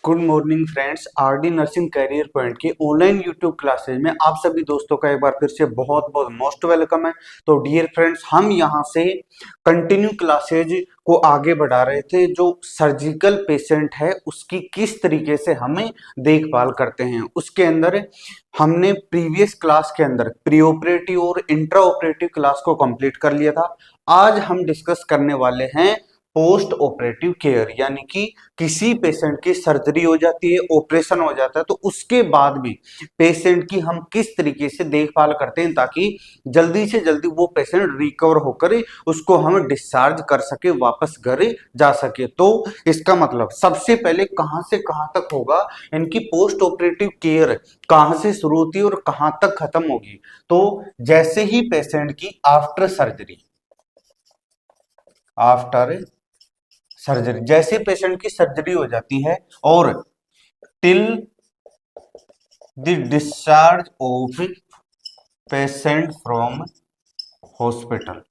Good morning friends, RD nursing career point की online YouTube classes में आप सभी दोस्तों का एक बार फिर से बहुत बहुत मोस्ट वेलकम है। तो डियर फ्रेंड्स, हम यहां से कंटिन्यू क्लासेज को आगे बढ़ा रहे थे। जो सर्जिकल पेशेंट है उसकी किस तरीके से हमें देखभाल करते हैं, उसके अंदर हमने प्रीवियस क्लास के अंदर प्री ऑपरेटिव और इंट्रा ऑपरेटिव क्लास को कंप्लीट कर लिया था। आज हम डिस्कस करने वाले हैं पोस्ट ऑपरेटिव केयर, यानी कि किसी पेशेंट की सर्जरी हो जाती है, ऑपरेशन हो जाता है, तो उसके बाद भी पेशेंट की हम किस तरीके से देखभाल करते हैं ताकि जल्दी से जल्दी वो पेशेंट रिकवर होकर उसको हम डिस्चार्ज कर सके, वापस घर जा सके। तो इसका मतलब सबसे पहले कहां से कहां तक होगा, इनकी पोस्ट ऑपरेटिव केयर कहां से शुरू होती है और कहां तक खत्म होगी। तो जैसे ही पेशेंट की आफ्टर सर्जरी जैसे पेशेंट की सर्जरी हो जाती है और till the discharge of patient from hospital,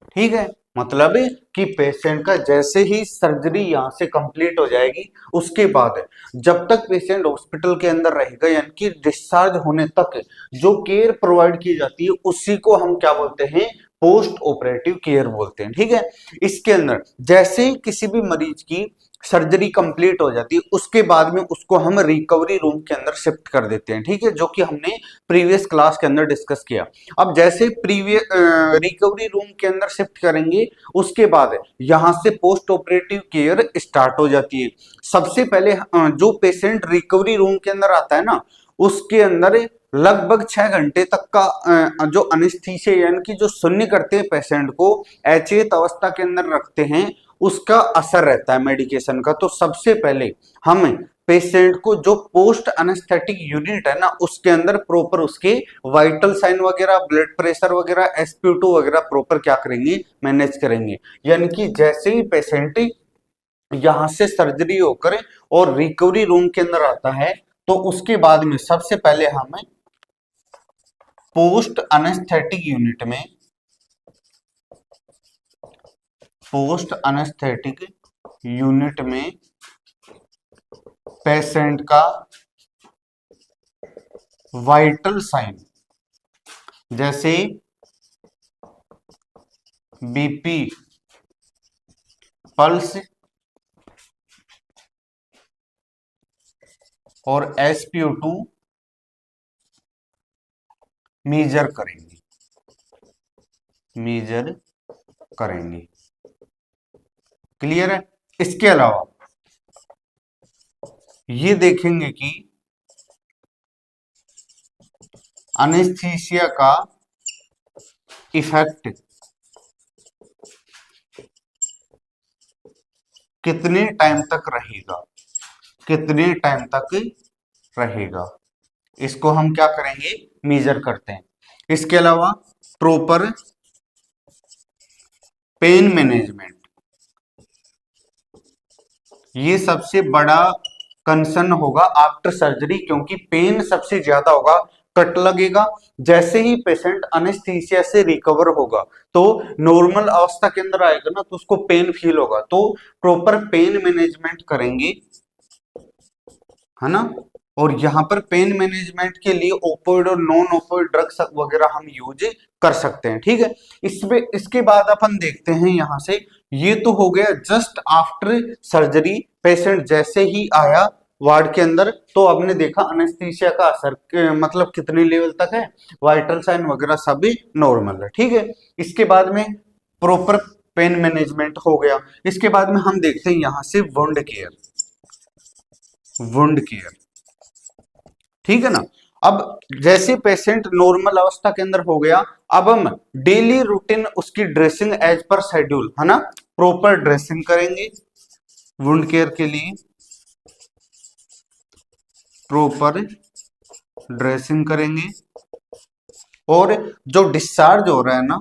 ठीक है। मतलब कि पेशेंट का जैसे ही सर्जरी यहां से कंप्लीट हो जाएगी उसके बाद जब तक पेशेंट हॉस्पिटल के अंदर रहेगा, यानी कि डिस्चार्ज होने तक जो केयर प्रोवाइड की जाती है उसी को हम क्या बोलते हैं, पोस्ट ऑपरेटिव केयर बोलते हैं, ठीक है। इसके अंदर जैसे ही किसी भी मरीज की सर्जरी कंप्लीट हो जाती है उसके बाद में उसको हम रिकवरी रूम के अंदर शिफ्ट कर देते हैं, ठीक है, जो कि हमने प्रीवियस क्लास के अंदर डिस्कस किया। अब जैसे प्रीवियस रिकवरी रूम के अंदर शिफ्ट करेंगे उसके बाद यहां से पोस्ट ऑपरेटिव केयर स्टार्ट हो जाती है। सबसे पहले जो पेशेंट रिकवरी रूम के अंदर आता है ना, उसके अंदर लगभग 6 घंटे तक का जो अनिस्थीसिया यानी कि जो शून्य करते हैं पेशेंट को, अचेत अवस्था के अंदर रखते हैं, उसका असर रहता है मेडिकेशन का। तो सबसे पहले हम पेशेंट को जो पोस्ट अनेस्थेटिक यूनिट है ना उसके अंदर प्रॉपर उसके वाइटल साइन वगैरह, ब्लड प्रेशर वगैरह, SpO2 वगैरह प्रॉपर क्या करेंगे, मैनेज करेंगे। यानी कि जैसे ही पेशेंट यहां से सर्जरी होकर और रिकवरी रूम के अंदर आता है तो उसके बाद में सबसे पहले हम पोस्ट अनेस्थेटिक यूनिट में पोस्ट अनेस्थेटिक यूनिट में पेशेंट का वाइटल साइन जैसे बीपी, पल्स और SpO2 मेजर करेंगे। क्लियर है। इसके अलावा ये देखेंगे कि अनेस्थीसिया का इफेक्ट कितने टाइम तक रहेगा, इसको हम क्या करेंगे, मेजर करते हैं। इसके अलावा प्रॉपर पेन मैनेजमेंट, ये सबसे बड़ा कंसर्न होगा आफ्टर सर्जरी, क्योंकि पेन सबसे ज्यादा होगा, कट लगेगा। जैसे ही पेशेंट अनेस्थीसिया से रिकवर होगा तो नॉर्मल अवस्था के अंदर आएगा ना, तो उसको पेन फील होगा, तो प्रॉपर पेन मैनेजमेंट करेंगे, है ना। और यहाँ पर पेन मैनेजमेंट के लिए ओपोइड और नॉन ओपोइड ड्रग्स वगैरह हम यूज कर सकते हैं, ठीक है। इसमें इसके बाद अपन देखते हैं यहां से, ये तो हो गया जस्ट आफ्टर सर्जरी, पेशेंट जैसे ही आया वार्ड के अंदर तो आपने देखा अनेस्थीसिया का असर मतलब कितने लेवल तक है, वाइटल साइन वगैरह सभी नॉर्मल है, ठीक है। इसके बाद में प्रॉपर पेन मैनेजमेंट हो गया। इसके बाद में हम देखते हैं यहां से वुंड केयर, ठीक है ना। अब जैसे पेशेंट नॉर्मल अवस्था के अंदर हो गया, अब हम डेली रूटीन उसकी ड्रेसिंग एज पर शेड्यूल, है ना, प्रॉपर ड्रेसिंग करेंगे। वुंड केयर के लिए प्रॉपर ड्रेसिंग करेंगे और जो डिस्चार्ज हो रहा है ना,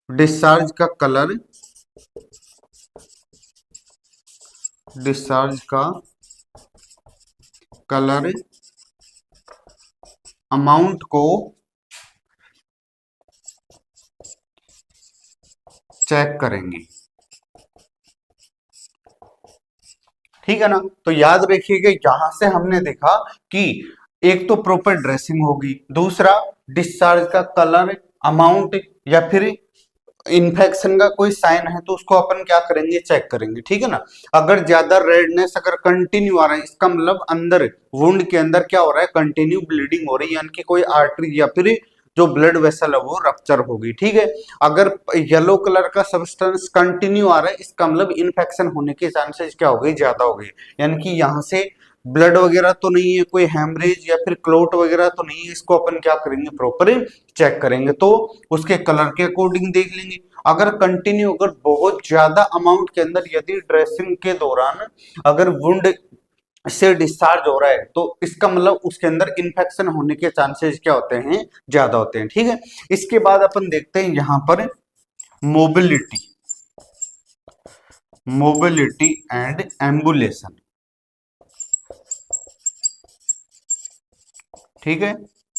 डिस्चार्ज का कलर, अमाउंट को चेक करेंगे। ठीक है ना। तो याद रखिएगा यहां से हमने देखा कि एक तो प्रॉपर ड्रेसिंग होगी, दूसरा डिस्चार्ज का कलर, अमाउंट, या फिर इन्फेक्शन का कोई साइन है तो उसको अपन क्या करेंगे, चेक करेंगे। ठीक है ना। अगर ज्यादा रेडनेस अगर कंटिन्यू आ रहा है, इसका मतलब अंदर वुंड के अंदर क्या हो रहा है, कंटिन्यू ब्लीडिंग हो रही है, यानी कि कोई आर्टरी या फिर जो ब्लड वेसल है वो रप्चर होगी। ठीक है। अगर येलो कलर का सब्सटेंस कंटिन्यू आ रहा है, इसका मतलब इन्फेक्शन होने के चांसेस क्या हो गई, ज्यादा हो गई, यानी कि यहाँ से ब्लड वगैरह तो नहीं है, कोई हेमरेज या फिर क्लोट वगैरह तो नहीं है, इसको अपन क्या करेंगे, प्रॉपर चेक करेंगे। तो उसके कलर के अकॉर्डिंग देख लेंगे। अगर कंटिन्यू, अगर बहुत ज्यादा अमाउंट के अंदर यदि ड्रेसिंग के दौरान अगर वुंड से डिस्चार्ज हो रहा है, तो इसका मतलब उसके अंदर इन्फेक्शन होने के चांसेस क्या होते हैं, ज्यादा होते हैं। ठीक है। इसके बाद अपन देखते हैं यहां पर मोबिलिटी, मोबिलिटी एंड एम्बुलेशन। ठीक है।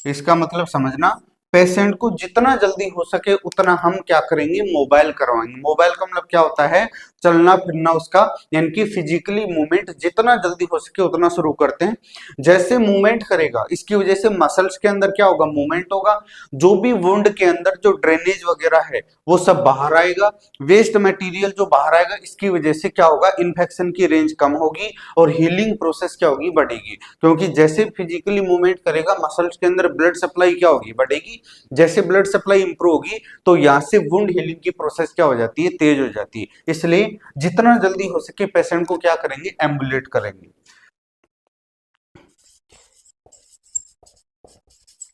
इसका मतलब समझना, पेशेंट को जितना जल्दी हो सके उतना हम क्या करेंगे, मोबाइल करवाएंगे। मोबाइल का मतलब क्या होता है, चलना फिरना उसका, यानी कि फिजिकली मूवमेंट जितना जल्दी हो सके उतना शुरू करते हैं। जैसे मूवमेंट करेगा, इसकी वजह से मसल्स के अंदर क्या होगा, मूवमेंट होगा, जो भी वुंड के अंदर जो ड्रेनेज वगैरह है वो सब बाहर आएगा, वेस्ट मटेरियल जो बाहर आएगा, इसकी वजह से क्या होगा, इन्फेक्शन की रेंज कम होगी और हीलिंग प्रोसेस क्या होगी, बढ़ेगी। क्योंकि जैसे फिजिकली मूवमेंट करेगा, मसल्स के अंदर ब्लड सप्लाई क्या होगी, बढ़ेगी। जैसे ब्लड सप्लाई इंप्रूव होगी तो यहाँ से वुंड हीलिंग की प्रोसेस क्या हो जाती है, तेज हो जाती है। इसलिए जितना जल्दी हो सके पेशेंट को क्या करेंगे, एम्बुलेट करेंगे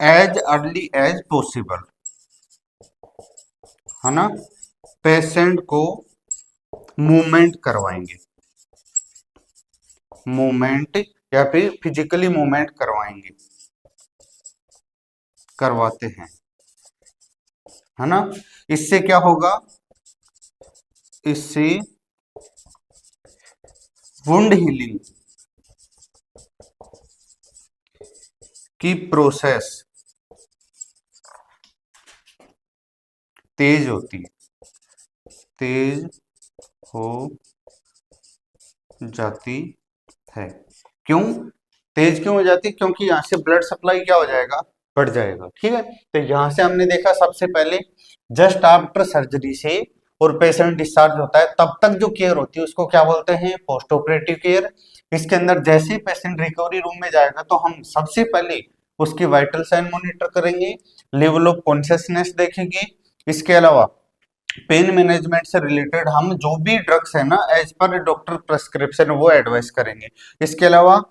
एज अर्ली एज पॉसिबल, है ना। पेशेंट को मूवमेंट करवाएंगे, मूवमेंट या फिर फिजिकली मूवमेंट करवाएंगे, करवाते हैं, है ना। इससे क्या होगा, इससे वुंड हीलिंग की प्रोसेस तेज होती है, तेज हो जाती है। क्यों तेज क्यों हो जाती है, क्योंकि यहां से ब्लड सप्लाई क्या हो जाएगा, बढ़ जाएगा। ठीक है। तो यहां से हमने देखा सबसे पहले जस्ट आफ्टर सर्जरी से और पेशेंट डिस्चार्ज होता है तब तक जो केयर होती है उसको क्या बोलते हैं, पोस्ट ऑपरेटिव केयर। इसके अंदर जैसे ही पेशेंट रिकवरी रूम में जाएगा तो हम सबसे पहले उसकी वाइटल साइन मॉनिटर करेंगे, लेवल ऑफ कॉन्शियसनेस देखेंगे। इसके अलावा पेन मैनेजमेंट से रिलेटेड हम जो भी ड्रग्स है ना, एज पर डॉक्टर प्रेस्क्रिप्शन वो एडवाइस करेंगे। इसके अलावा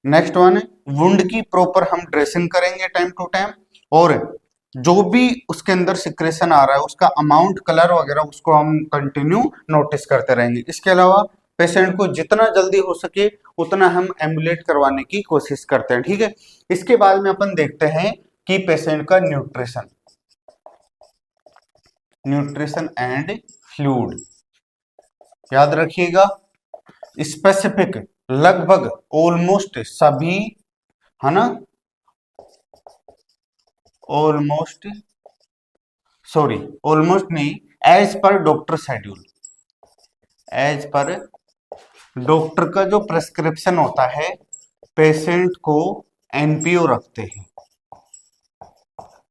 नेक्स्ट वन, वुंड की प्रॉपर हम ड्रेसिंग करेंगे टाइम टू टाइम, और जो भी उसके अंदर सिक्रेशन आ रहा है उसका अमाउंट, कलर वगैरह उसको हम कंटिन्यू नोटिस करते रहेंगे। इसके अलावा पेशेंट को जितना जल्दी हो सके उतना हम एम्बुलेट करवाने की कोशिश करते हैं। ठीक है। इसके बाद में अपन देखते हैं कि पेशेंट का न्यूट्रिशन, न्यूट्रिशन एंड फ्लूइड। याद रखिएगा स्पेसिफिक लगभग ऑलमोस्ट सभी, है ना, ऑलमोस्ट, सॉरी ऑलमोस्ट नहीं, as per doctor schedule, as per doctor का जो प्रेस्क्रिप्शन होता है पेशेंट को एनपीओ रखते हैं,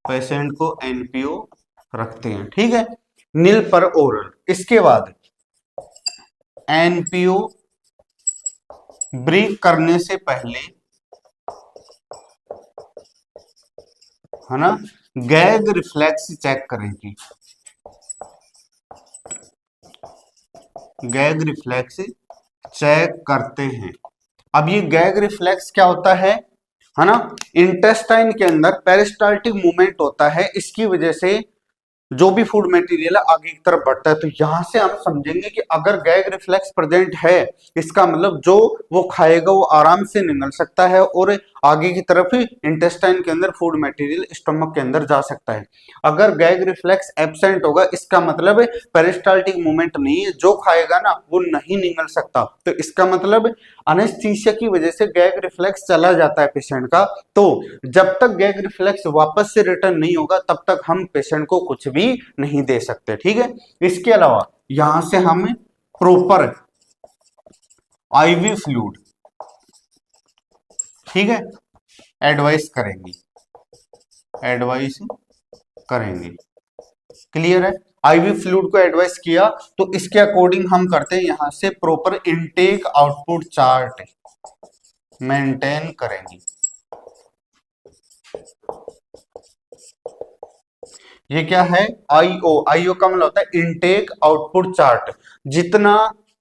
पेशेंट को एनपीओ रखते हैं। ठीक है। नील पर ओरल। इसके बाद एनपीओ ब्रीक करने से पहले, है ना, गैग रिफ्लेक्स चेक करेंगे, गैग रिफ्लेक्स चेक करते हैं। अब ये गैग रिफ्लेक्स क्या होता है ना, इंटेस्टाइन के अंदर पेरिस्टाल्टिक मूवमेंट होता है, इसकी वजह से जो भी फूड मटेरियल आगे की तरफ बढ़ता है। तो यहां से हम समझेंगे कि अगर गैग रिफ्लेक्स प्रेजेंट है, इसका मतलब जो वो खाएगा वो आराम से निगल सकता है और आगे की तरफ इंटेस्टाइन के अंदर फूड मटेरियल स्टमक के अंदर जा सकता है। अगर गैग रिफ्लेक्स एब्सेंट होगा, इसका मतलब पेरिस्टाल्टिक मूवमेंट नहीं है, जो खाएगा ना वो नहीं निगल सकता। तो इसका मतलब अनेस्थीसिया की वजह से गैग रिफ्लेक्स चला जाता है पेशेंट का। तो जब तक गैग रिफ्लेक्स वापस से रिटर्न नहीं होगा तब तक हम पेशेंट को कुछ भी नहीं दे सकते। ठीक है। इसके अलावा यहां से हम प्रॉपर आईवी फ्लूइड, ठीक है, एडवाइस करेंगी, एडवाइस करेंगे। क्लियर है? आईवी फ्लूइड को एडवाइस किया तो इसके अकॉर्डिंग हम करते हैं, यहां से proper intake output chart maintain करेंगे। ये क्या है? आईओ, आईओ का मतलब होता है इनटेक आउटपुट चार्ट। जितना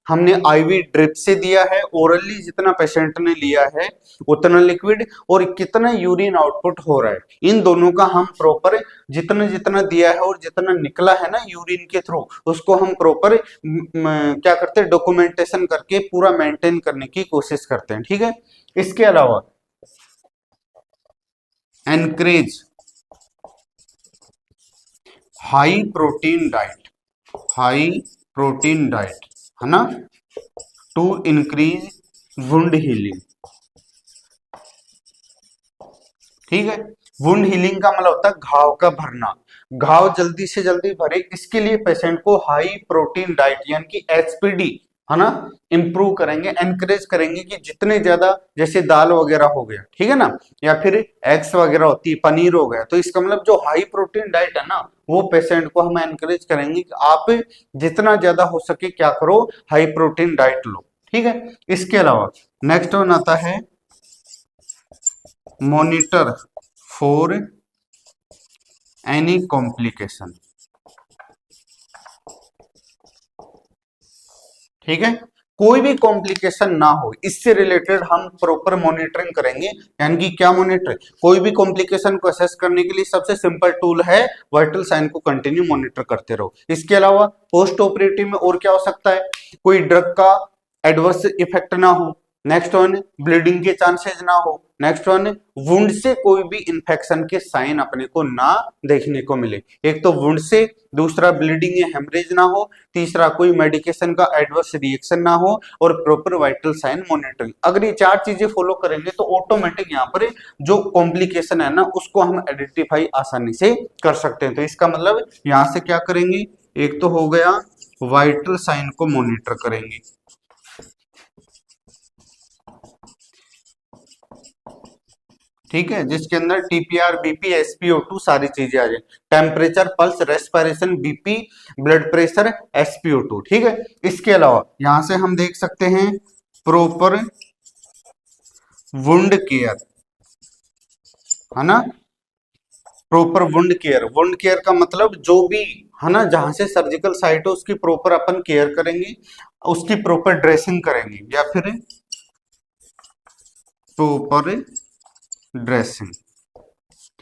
हमने आईवी ड्रिप से दिया है, ओरली जितना पेशेंट ने लिया है उतना लिक्विड, और कितना यूरिन आउटपुट हो रहा है, इन दोनों का हम प्रॉपर जितना जितना दिया है और जितना निकला है ना यूरिन के थ्रू, उसको हम प्रॉपर क्या करते हैं, डॉक्यूमेंटेशन करके पूरा मेंटेन करने की कोशिश करते हैं। ठीक है, इसके अलावा encourage high protein diet, high protein diet है ना, टू इंक्रीज वुंड हीलिंग। ठीक है, वुंड हीलिंग का मतलब होता है घाव का भरना, घाव जल्दी से जल्दी भरे, इसके लिए पेशेंट को हाई प्रोटीन डाइट यानी कि एचपीडी है ना इंप्रूव करेंगे, एनकरेज करेंगे कि जितने ज्यादा, जैसे दाल वगैरह हो गया, ठीक है ना, या फिर एग्स वगैरह होती है, पनीर हो गया, तो इसका मतलब जो हाई प्रोटीन डाइट है ना, वो पेशेंट को हम एनकरेज करेंगे कि आप जितना ज्यादा हो सके क्या करो, हाई प्रोटीन डाइट लो। ठीक है, इसके अलावा नेक्स्ट वन आता है मॉनिटर फॉर एनी कॉम्प्लिकेशन। ठीक है, कोई भी कॉम्प्लिकेशन ना हो, इससे रिलेटेड हम प्रॉपर मॉनिटरिंग करेंगे। यानी कि क्या मॉनिटरिंग, कोई भी कॉम्प्लिकेशन को असेस करने के लिए सबसे सिंपल टूल है वाइटल साइन को कंटिन्यू मॉनिटर करते रहो। इसके अलावा पोस्ट ऑपरेटिव में और क्या हो सकता है, कोई ड्रग का एडवर्स इफेक्ट ना हो, नेक्स्ट वन ब्लीडिंग के चांसेस ना हो, नेक्स्ट वन वुंड से कोई भी इंफेक्शन के साइन अपने को ना देखने को मिले। एक तो वुंड से, दूसरा ब्लीडिंग या हेमरेज ना हो, तीसरा कोई मेडिकेशन का एडवर्स रिएक्शन ना हो, और प्रॉपर वाइटल साइन मॉनिटरिंग। अगर ये चार चीजें फॉलो करेंगे तो ऑटोमेटिक यहाँ पर जो कॉम्प्लिकेशन है ना उसको हम आइडेंटिफाई आसानी से कर सकते हैं। तो इसका मतलब यहाँ से क्या करेंगे, एक तो हो गया वाइटल साइन को मॉनिटर करेंगे, ठीक है, जिसके अंदर टीपीआर, बीपी, एसपीओ2 सारी चीजें आ जाए, temperature, pulse, respiration, BP, blood pressure, SpO2. ठीक है, इसके अलावा यहां से हम देख सकते हैं प्रॉपर वुंड केयर है ना, proper wound care. Wound care का मतलब जो भी है ना, जहां से सर्जिकल साइट हो उसकी प्रॉपर अपन केयर करेंगे, उसकी प्रॉपर ड्रेसिंग करेंगे, या फिर प्रॉपर ड्रेसिंग।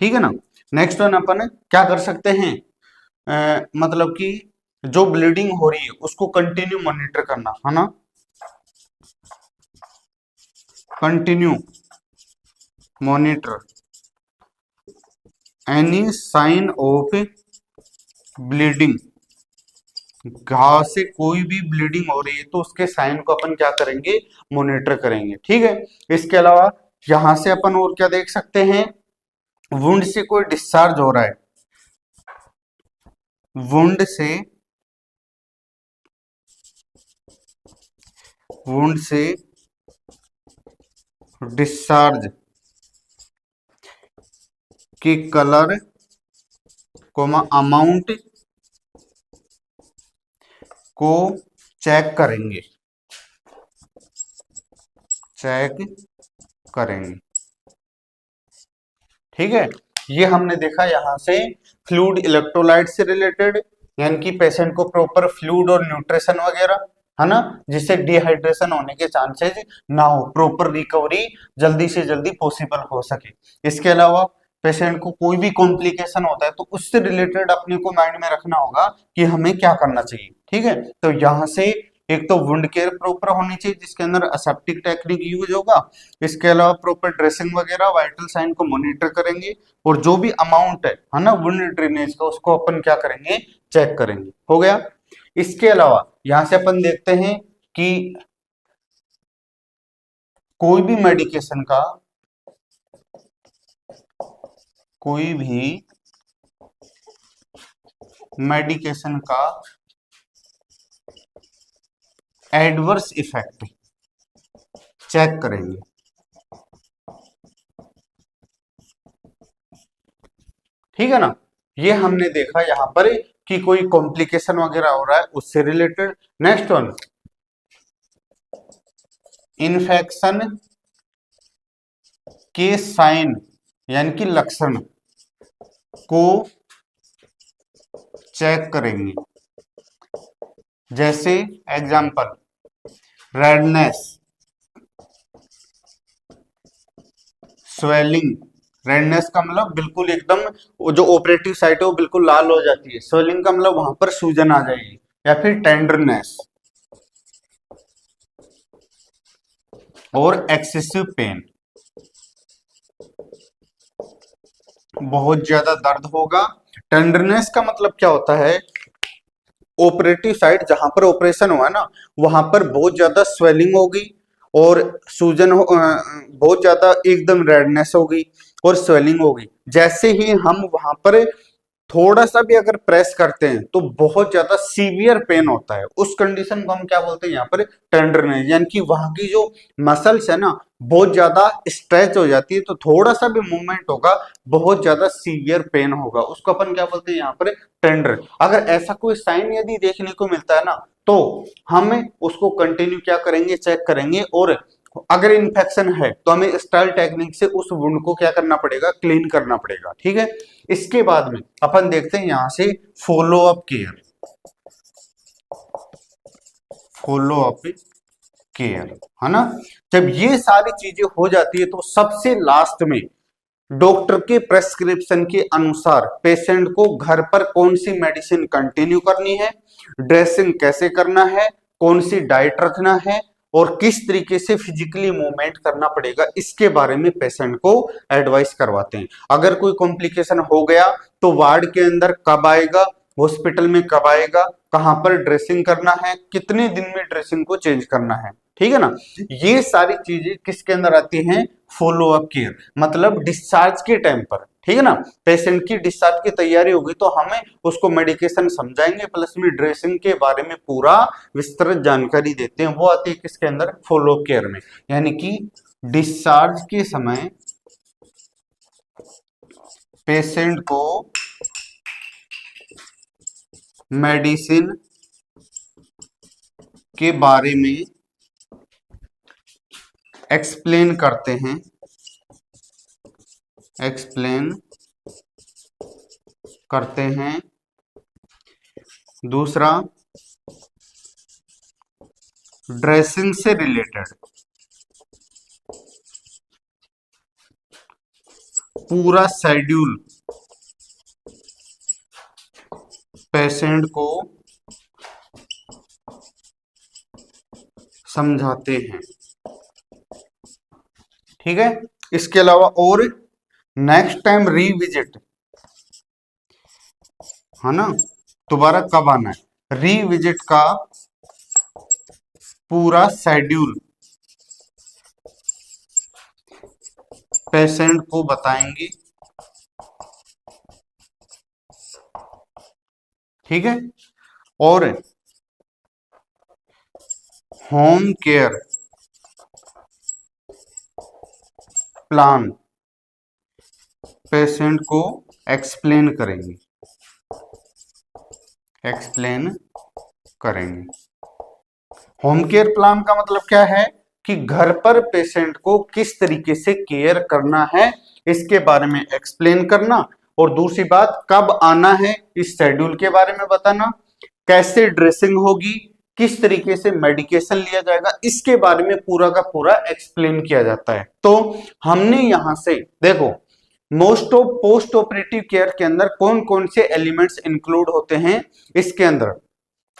ठीक है ना, नेक्स्ट वन अपन क्या कर सकते हैं, मतलब कि जो ब्लीडिंग हो रही है उसको कंटिन्यू मॉनिटर करना है ना, continue monitor any sign of bleeding, घाव से कोई भी ब्लीडिंग हो रही है तो उसके साइन को अपन क्या करेंगे, मॉनिटर करेंगे। ठीक है, इसके अलावा यहां से अपन और क्या देख सकते हैं, वुंड से कोई डिस्चार्ज हो रहा है, वुंड से, वुंड से डिस्चार्ज के कलर कोमा अमाउंट को चेक करेंगे, चेक करेंगे। ठीक है, ये हमने देखा यहां से फ्लूइड इलेक्ट्रोलाइट से रिलेटेड, यानी कि पेशेंट को प्रॉपर फ्लूइड और न्यूट्रिशन वगैरह है ना, जिससे डिहाइड्रेशन होने के चांसेस ना हो, प्रॉपर रिकवरी जल्दी से जल्दी पॉसिबल हो सके। इसके अलावा पेशेंट को कोई भी कॉम्प्लिकेशन होता है तो उससे रिलेटेड अपने को माइंड में रखना होगा कि हमें क्या करना चाहिए। ठीक है, तो यहाँ से एक तो वुंड केयर प्रॉपर होनी चाहिए जिसके अंदर असेप्टिक टेक्निक यूज होगा, इसके अलावा प्रॉपर ड्रेसिंग वगैरह, वाइटल साइन को मॉनिटर करेंगे, और जो भी अमाउंट है ना वुंड ड्रेनेज का उसको अपन क्या करेंगे, चेक करेंगे। हो गया, इसके अलावा यहां से अपन देखते हैं कि कोई भी मेडिकेशन का, कोई भी मेडिकेशन का एडवर्स इफेक्ट, चेक करेंगे। ठीक है ना, ये हमने देखा यहाँ पर कि कोई कॉम्प्लिकेशन वगैरह हो रहा है उससे रिलेटेड। नेक्स्ट वन, इन्फेक्शन के साइन यानी कि लक्षण को चेक करेंगे। जैसे एग्जांपल, रेडनेस, स्वेलिंग। रेडनेस का मतलब बिल्कुल एकदम वो जो ऑपरेटिव साइट है वो बिल्कुल लाल हो जाती है। स्वेलिंग का मतलब वहां पर सूजन आ जाएगी। या फिर टेंडरनेस और एक्सेसिव पेन, बहुत ज्यादा दर्द होगा। टेंडरनेस का मतलब क्या होता है, ऑपरेटिव साइट जहां पर ऑपरेशन हुआ ना वहां पर बहुत ज्यादा स्वेलिंग होगी और सूजन बहुत ज्यादा एकदम रेडनेस होगी और स्वेलिंग होगी। जैसे ही हम वहां पर थोड़ा सा भी अगर प्रेस करते हैं तो बहुत ज्यादा सीवियर पेन होता है। उस कंडीशन को हम क्या बोलते हैं यहाँ पर, टेंडरनेस, यानी कि वहां की जो मसल्स है ना बहुत ज्यादा स्ट्रेच हो जाती है, तो थोड़ा सा भी मूवमेंट होगा बहुत ज्यादा सीवियर पेन होगा, उसको अपन क्या बोलते हैं यहाँ पर, टेंडर। अगर ऐसा कोई साइन यदि देखने को मिलता है ना तो हम उसको कंटिन्यू क्या करेंगे, चेक करेंगे। और अगर इन्फेक्शन है तो हमें स्टाइल टेक्निक से उस वुंड को क्या करना पड़ेगा, क्लीन करना पड़ेगा। ठीक है, इसके बाद में अपन देखते हैं यहां से follow up care. Follow up care है ना, जब ये सारी चीजें हो जाती है तो सबसे लास्ट में डॉक्टर के प्रेस्क्रिप्शन के अनुसार पेशेंट को घर पर कौन सी मेडिसिन कंटिन्यू करनी है, ड्रेसिंग कैसे करना है, कौन सी डाइट रखना है और किस तरीके से फिजिकली मूवमेंट करना पड़ेगा, इसके बारे में पेशेंट को एडवाइस करवाते हैं। अगर कोई कॉम्प्लिकेशन हो गया तो वार्ड के अंदर कब आएगा, हॉस्पिटल में कब आएगा, कहां पर ड्रेसिंग करना है, कितने दिन में ड्रेसिंग को चेंज करना है। ठीक है ना, ये सारी चीजें किसके अंदर आती हैं, फॉलो अप केयर, मतलब डिस्चार्ज के टाइम पर। ठीक है ना, पेशेंट की डिस्चार्ज की तैयारी होगी तो हमें उसको मेडिकेशन समझाएंगे प्लस में ड्रेसिंग के बारे में पूरा विस्तृत जानकारी देते हैं। वो आती है किसके अंदर, फॉलो अप केयर में। यानी कि डिस्चार्ज के समय पेशेंट को मेडिसिन के बारे में एक्सप्लेन करते हैं, एक्सप्लेन करते हैं। दूसरा, ड्रेसिंग से रिलेटेड पूरा शेड्यूल पेशेंट को समझाते हैं। ठीक है, इसके अलावा और नेक्स्ट टाइम रीविजिट है ना, दोबारा कब आना है, रीविजिट का पूरा शेड्यूल पेशेंट को बताएंगे। ठीक है, और होम केयर प्लान पेशेंट को एक्सप्लेन करेंगे, एक्सप्लेन करेंगे। होम केयर प्लान का मतलब क्या है कि घर पर पेशेंट को किस तरीके से केयर करना है इसके बारे में एक्सप्लेन करना, और दूसरी बात कब आना है इस शेड्यूल के बारे में बताना, कैसे ड्रेसिंग होगी, किस तरीके से मेडिकेशन लिया जाएगा, इसके बारे में पूरा का पूरा एक्सप्लेन किया जाता है। तो हमने यहां से देखो most of post operative care के अंदर कौन कौन से एलिमेंट्स इंक्लूड होते हैं। इसके अंदर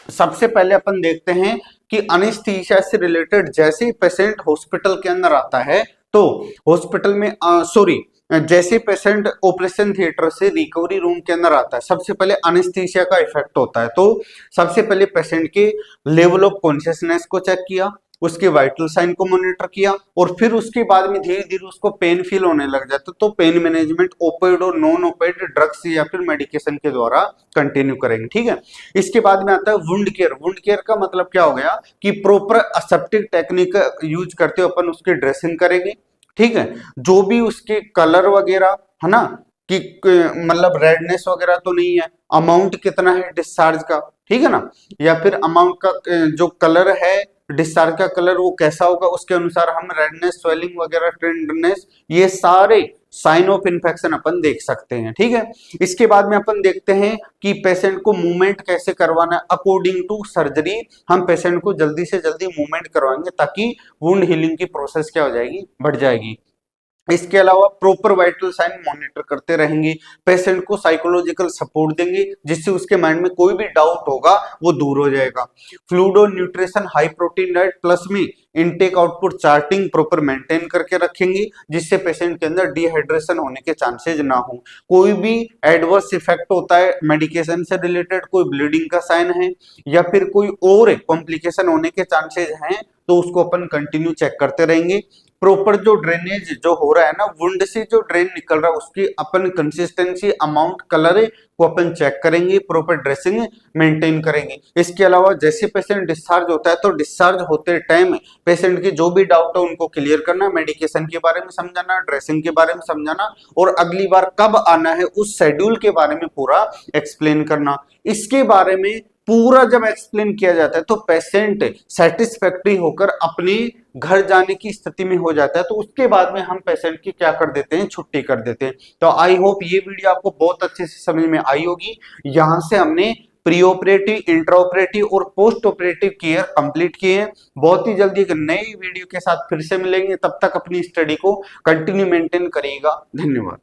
सबसे पहले अपन देखते हैं कि अनेस्थीसिया से रिलेटेड जैसे ही पेशेंट हॉस्पिटल के अंदर आता है तो हॉस्पिटल में जैसे पेशेंट ऑपरेशन थिएटर से रिकवरी रूम के अंदर आता है सबसे पहले अनेस्थीसिया का इफेक्ट होता है। तो सबसे पहले पेशेंट के लेवल ऑफ कॉन्शियसनेस को चेक किया, उसके वाइटल साइन को मॉनिटर किया और फिर उसके बाद में धीरे धीरे उसको पेन फील होने लग जाता तो पेन मैनेजमेंट ओपिड और नॉन ओपिड ड्रग्स या फिर मेडिकेशन के द्वारा कंटिन्यू करेंगे। ठीक है, इसके बाद में आता है वुंड केयर। वुंड केयर का मतलब क्या हो गया कि प्रॉपर असेप्टिक टेक्निक यूज करते हुए अपन उसकी ड्रेसिंग करेंगे। ठीक है, जो भी उसके कलर वगैरह है ना कि मतलब रेडनेस वगैरह तो नहीं है, अमाउंट कितना है डिस्चार्ज का, ठीक है ना, या फिर अमाउंट का जो कलर है डिस्चार्ज का कलर वो कैसा होगा, उसके अनुसार हम रेडनेस, स्वेलिंग वगैरह, टेंडरनेस, ये सारे साइन ऑफ इन्फेक्शन अपन देख सकते हैं। ठीक है, इसके बाद में अपन देखते हैं कि पेशेंट को मूवमेंट कैसे करवाना है। अकॉर्डिंग टू सर्जरी हम पेशेंट को जल्दी से जल्दी मूवमेंट करवाएंगे ताकि वुंड हीलिंग की प्रोसेस क्या हो जाएगी, बढ़ जाएगी। इसके अलावा प्रॉपर वाइटल साइन मॉनिटर करते रहेंगे, पेशेंट को साइकोलॉजिकल सपोर्ट देंगे जिससे उसके माइंड में कोई भी डाउट होगा वो दूर हो जाएगा। फ्लूइड और nutrition, high protein diet plus में intake output charting proper maintain करके रखेंगे जिससे पेशेंट के अंदर डिहाइड्रेशन होने के चांसेस ना हो। कोई भी एडवर्स इफेक्ट होता है मेडिकेशन से रिलेटेड, कोई ब्लीडिंग का साइन है या फिर कोई और कॉम्प्लिकेशन होने के चांसेस हैं तो उसको अपन कंटिन्यू चेक करते रहेंगे। प्रॉपर जो ड्रेनेज जो हो रहा है ना, वुंड से जो ड्रेन निकल रहा है उसकी अपन कंसिस्टेंसी, अमाउंट, कलर को अपन चेक करेंगे, प्रॉपर ड्रेसिंग मेंटेन करेंगे। इसके अलावा जैसे पेशेंट डिस्चार्ज होता है तो डिस्चार्ज होते टाइम पेशेंट की जो भी डाउट है उनको क्लियर करना, मेडिकेशन के बारे में समझाना, ड्रेसिंग के बारे में समझाना और अगली बार कब आना है उस शेड्यूल के बारे में पूरा एक्सप्लेन करना। इसके बारे में पूरा जब एक्सप्लेन किया जाता है तो पेशेंट सेटिस्फैक्ट्री होकर अपने घर जाने की स्थिति में हो जाता है तो उसके बाद में हम पेशेंट की क्या कर देते हैं, छुट्टी कर देते हैं। तो आई होप ये वीडियो आपको बहुत अच्छे से समझ में आई होगी। यहां से हमने प्री ऑपरेटिव, इंट्रा ऑपरेटिव और पोस्ट ऑपरेटिव केयर कंप्लीट किए हैं। बहुत ही जल्दी एक नई वीडियो के साथ फिर से मिलेंगे, तब तक अपनी स्टडी को कंटिन्यू मेंटेन करिएगा। धन्यवाद।